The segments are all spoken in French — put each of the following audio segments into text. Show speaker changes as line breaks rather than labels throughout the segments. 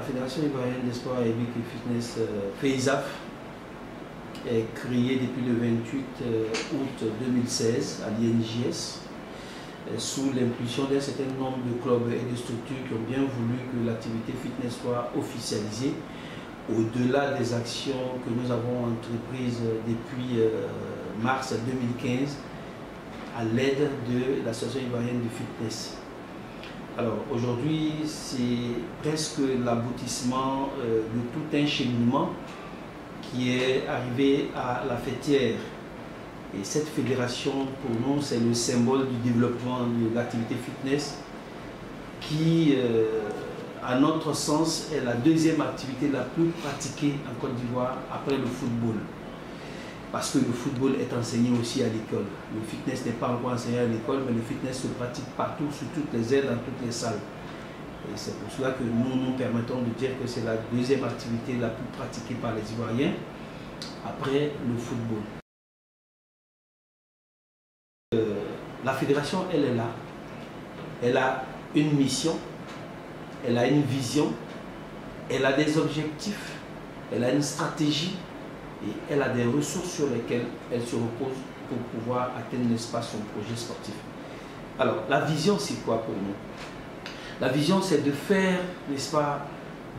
Fédération ivoirienne des sports aérobiques et fitness, FEISAF, est créée depuis le 28 août 2016 à l'INJS, sous l'impulsion d'un certain nombre de clubs et de structures qui ont bien voulu que l'activité fitness soit officialisée, au-delà des actions que nous avons entreprises depuis mars 2015 à l'aide de l'Association ivoirienne de fitness. Alors aujourd'hui, c'est presque l'aboutissement de tout un cheminement qui est arrivé à la fêtière. Et cette fédération, pour nous, c'est le symbole du développement de l'activité fitness qui, à notre sens, est la deuxième activité la plus pratiquée en Côte d'Ivoire après le football. Parce que le football est enseigné aussi à l'école. Le fitness n'est pas encore enseigné à l'école, mais le fitness se pratique partout, sur toutes les ailes, dans toutes les salles. Et c'est pour cela que nous permettons de dire que c'est la deuxième activité la plus pratiquée par les Ivoiriens après le football. La fédération, elle est là. Elle a une mission, elle a une vision, elle a des objectifs, elle a une stratégie et elle a des ressources sur lesquelles elle se repose pour pouvoir atteindre, n'est-ce pas, son projet sportif. Alors, la vision, c'est quoi pour nous? La vision, c'est de faire, n'est-ce pas,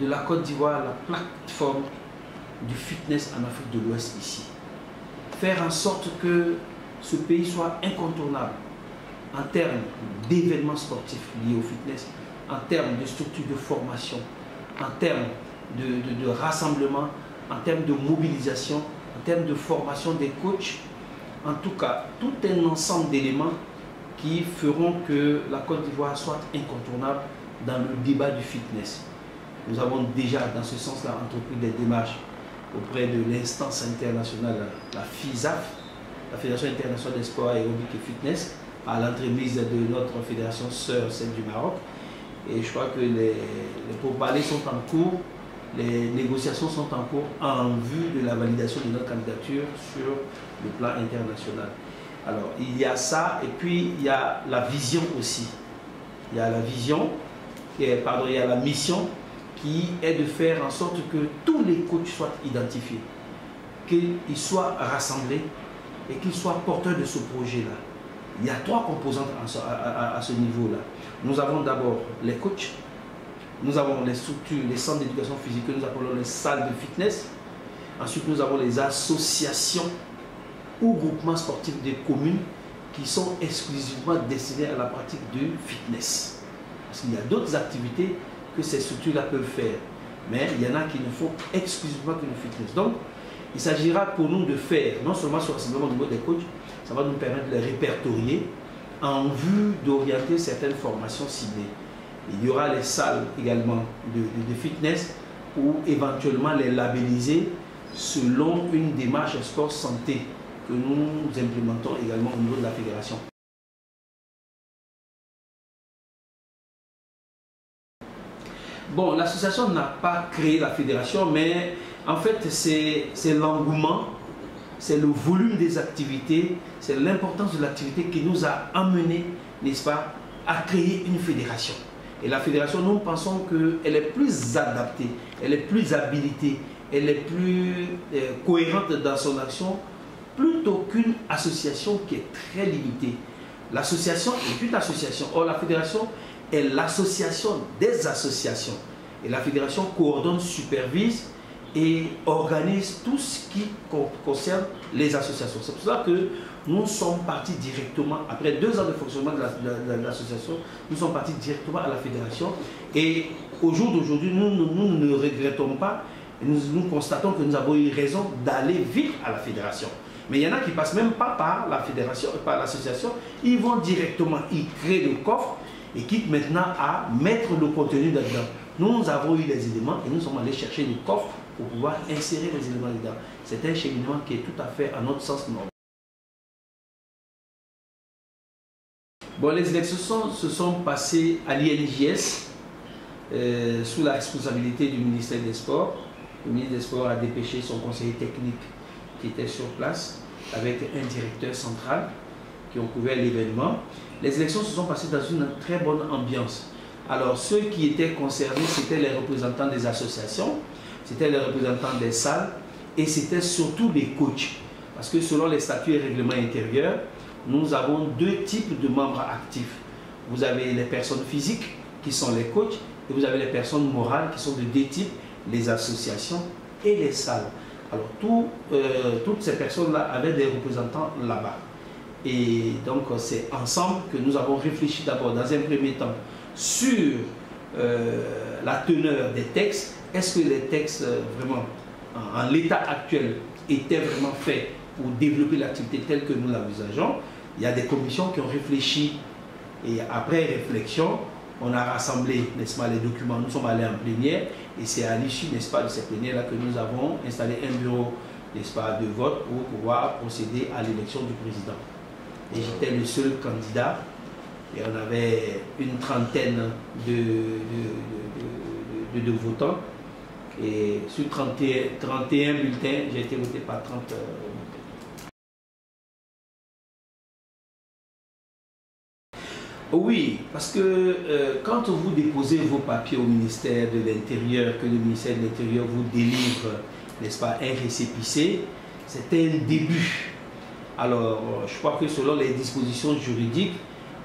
de la Côte d'Ivoire la plateforme du fitness en Afrique de l'Ouest ici. Faire en sorte que ce pays soit incontournable en termes d'événements sportifs liés au fitness, en termes de structures de formation, en termes de rassemblement, en termes de mobilisation, en termes de formation des coachs, en tout cas, tout un ensemble d'éléments qui feront que la Côte d'Ivoire soit incontournable dans le débat du fitness. Nous avons déjà, dans ce sens-là, entrepris des démarches auprès de l'instance internationale, la FISAF, la Fédération internationale des sports aérobiques et fitness, à l'entremise de notre fédération sœur, celle du Maroc. Et je crois que les pourparlers sont en cours, les négociations sont en cours en vue de la validation de notre candidature sur le plan international. Alors, il y a ça, et puis il y a la vision aussi. Il y a la vision, il y a la mission qui est de faire en sorte que tous les coachs soient identifiés, qu'ils soient rassemblés et qu'ils soient porteurs de ce projet-là. Il y a trois composantes à ce niveau-là. Nous avons d'abord les coachs, nous avons les structures, les centres d'éducation physique que nous appelons les salles de fitness. Ensuite, nous avons les associations ou groupements sportifs des communes qui sont exclusivement destinés à la pratique du fitness. Parce qu'il y a d'autres activités que ces structures-là peuvent faire. Mais il y en a qui ne font exclusivement que le fitness. Donc, il s'agira pour nous de faire, non seulement ce rassemblement au niveau des coachs, ça va nous permettre de les répertorier en vue d'orienter certaines formations ciblées. Il y aura les salles également de fitness ou éventuellement les labelliser selon une démarche sport santé que nous implémentons également au niveau de la fédération. Bon, l'association n'a pas créé la fédération, mais en fait c'est l'engouement, c'est le volume des activités, c'est l'importance de l'activité qui nous a amené, n'est-ce pas, à créer une fédération. Et la fédération, nous pensons qu'elle est plus adaptée, elle est plus habilitée, elle est plus cohérente dans son action plutôt qu'une association qui est très limitée. L'association est une association. Or, la fédération est l'association des associations. Et la fédération coordonne, supervise et organise tout ce qui concerne les associations. C'est pour cela que nous sommes partis directement, après 2 ans de fonctionnement de l'association, nous sommes partis directement à la fédération. Et au jour d'aujourd'hui, nous ne regrettons pas, nous constatons que nous avons eu raison d'aller vite à la fédération. Mais il y en a qui ne passent même pas par la fédération, par l'association, ils vont directement, ils créent le coffre et quittent maintenant à mettre le contenu là-dedans. Nous avons eu les éléments et nous sommes allés chercher le coffre pour pouvoir insérer les éléments dedans. C'est un cheminement qui est tout à fait, à notre sens, normal. Bon, les élections se sont passées à l'INJS sous la responsabilité du ministère des Sports. Le ministre des Sports a dépêché son conseiller technique qui était sur place avec un directeur central qui ont couvert l'événement. Les élections se sont passées dans une très bonne ambiance. Alors, ceux qui étaient concernés, c'était les représentants des associations, c'était les représentants des salles et c'était surtout les coachs. Parce que selon les statuts et règlements intérieurs, nous avons deux types de membres actifs. Vous avez les personnes physiques qui sont les coachs et vous avez les personnes morales qui sont de deux types, les associations et les salles. Alors, toutes ces personnes-là avaient des représentants là-bas. Et donc, c'est ensemble que nous avons réfléchi d'abord, dans un premier temps, sur la teneur des textes. Est-ce que les textes, vraiment, en l'état actuel, étaient vraiment faits pour développer l'activité telle que nous l'envisageons? Il y a des commissions qui ont réfléchi et après réflexion, on a rassemblé, n'est-ce pas, les documents. Nous sommes allés en plénière et c'est à l'issue, n'est-ce pas, de cette plénière-là que nous avons installé un bureau, n'est-ce pas, de vote pour pouvoir procéder à l'élection du président. Et j'étais le seul candidat et on avait une trentaine de votants. Et sur 31 bulletins, j'ai été voté par 30 Oui, parce que quand vous déposez vos papiers au ministère de l'Intérieur, que le ministère de l'Intérieur vous délivre, n'est-ce pas, un récépissé, c'était un début. Alors, je crois que selon les dispositions juridiques,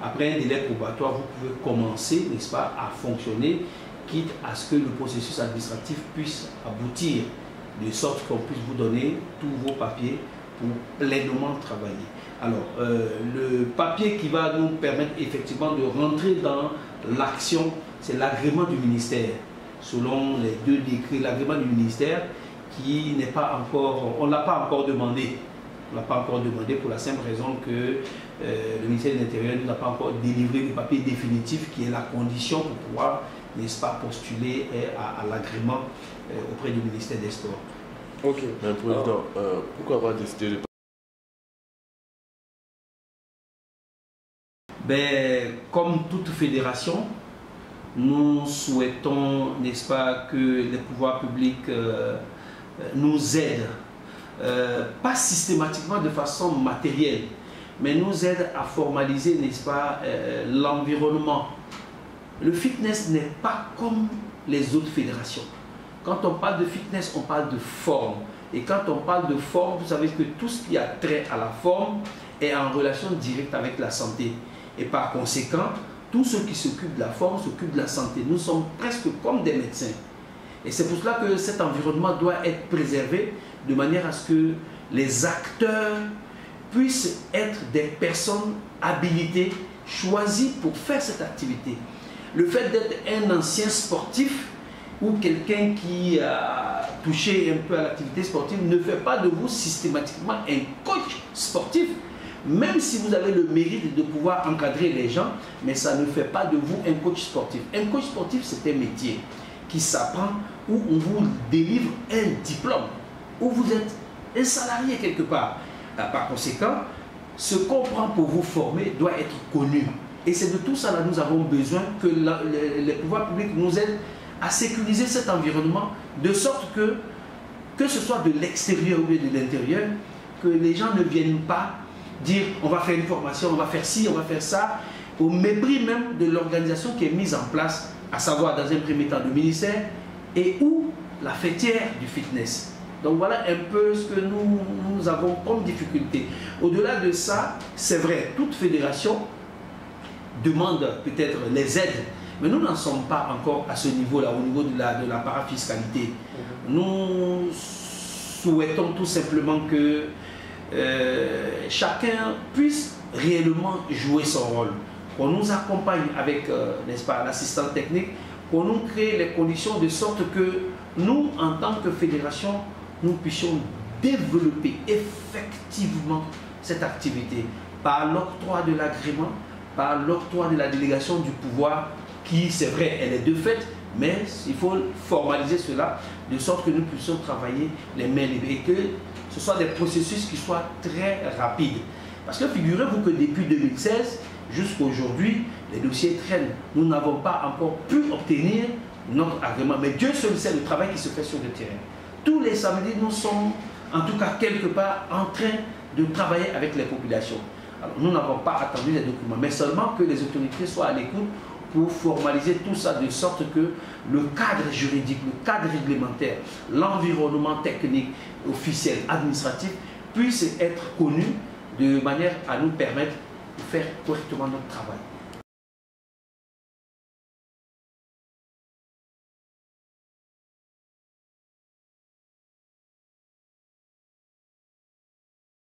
après un délai probatoire, vous pouvez commencer, n'est-ce pas, à fonctionner, quitte à ce que le processus administratif puisse aboutir, de sorte qu'on puisse vous donner tous vos papiers pour pleinement travailler. Alors, le papier qui va nous permettre effectivement de rentrer dans l'action, c'est l'agrément du ministère. Selon les deux décrets, l'agrément du ministère qui n'est pas encore, on ne l'a pas encore demandé. On ne l'a pas encore demandé pour la simple raison que le ministère de l'Intérieur ne nous a pas encore délivré le papier définitif qui est la condition pour pouvoir, n'est-ce pas, postuler à l'agrément auprès du ministère des Sports.
Ok. Mais Président, pourquoi avoir décidé de...
Ben, comme toute fédération, nous souhaitons, n'est-ce pas, que les pouvoirs publics nous aident, pas systématiquement de façon matérielle, mais nous aident à formaliser, n'est-ce pas, l'environnement. Le fitness n'est pas comme les autres fédérations. Quand on parle de fitness, on parle de forme. Et quand on parle de forme, vous savez que tout ce qui a trait à la forme est en relation directe avec la santé. Et par conséquent, tous ceux qui s'occupent de la forme s'occupent de la santé. Nous sommes presque comme des médecins. Et c'est pour cela que cet environnement doit être préservé de manière à ce que les acteurs puissent être des personnes habilitées, choisies pour faire cette activité. Le fait d'être un ancien sportif ou quelqu'un qui a touché un peu à l'activité sportive ne fait pas de vous systématiquement un coach sportif. Même si vous avez le mérite de pouvoir encadrer les gens, mais ça ne fait pas de vous un coach sportif. Un coach sportif, c'est un métier qui s'apprend, où on vous délivre un diplôme, où vous êtes un salarié quelque part. Par conséquent, ce qu'on prend pour vous former doit être connu. Et c'est de tout ça là nous avons besoin que les pouvoirs publics nous aident à sécuriser cet environnement, de sorte que ce soit de l'extérieur ou de l'intérieur, que les gens ne viennent pas dire on va faire une formation, on va faire ci, on va faire ça, au mépris même de l'organisation qui est mise en place, à savoir dans un premier temps le ministère et ou la fêtière du fitness. Donc voilà un peu ce que nous avons comme difficulté. Au-delà de ça, c'est vrai, toute fédération demande peut-être les aides, mais nous n'en sommes pas encore à ce niveau-là, au niveau de la parafiscalité. Nous souhaitons tout simplement que chacun puisse réellement jouer son rôle. Qu'on nous accompagne avec, n'est-ce pas, l'assistant technique, qu'on nous crée les conditions de sorte que nous, en tant que fédération, nous puissions développer effectivement cette activité par l'octroi de l'agrément, par l'octroi de la délégation du pouvoir, qui, c'est vrai, elle est de fait, mais il faut formaliser cela de sorte que nous puissions travailler les mains libres et que ce soit des processus qui soient très rapides. Parce que figurez-vous que depuis 2016 jusqu'à aujourd'hui, les dossiers traînent. Nous n'avons pas encore pu obtenir notre agrément. Mais Dieu seul sait le travail qui se fait sur le terrain. Tous les samedis, nous sommes en tout cas quelque part en train de travailler avec les populations. Alors nous n'avons pas attendu les documents, mais seulement que les autorités soient à l'écoute pour formaliser tout ça de sorte que le cadre juridique, le cadre réglementaire, l'environnement technique, officiel, administratif puisse être connu de manière à nous permettre de faire correctement notre travail.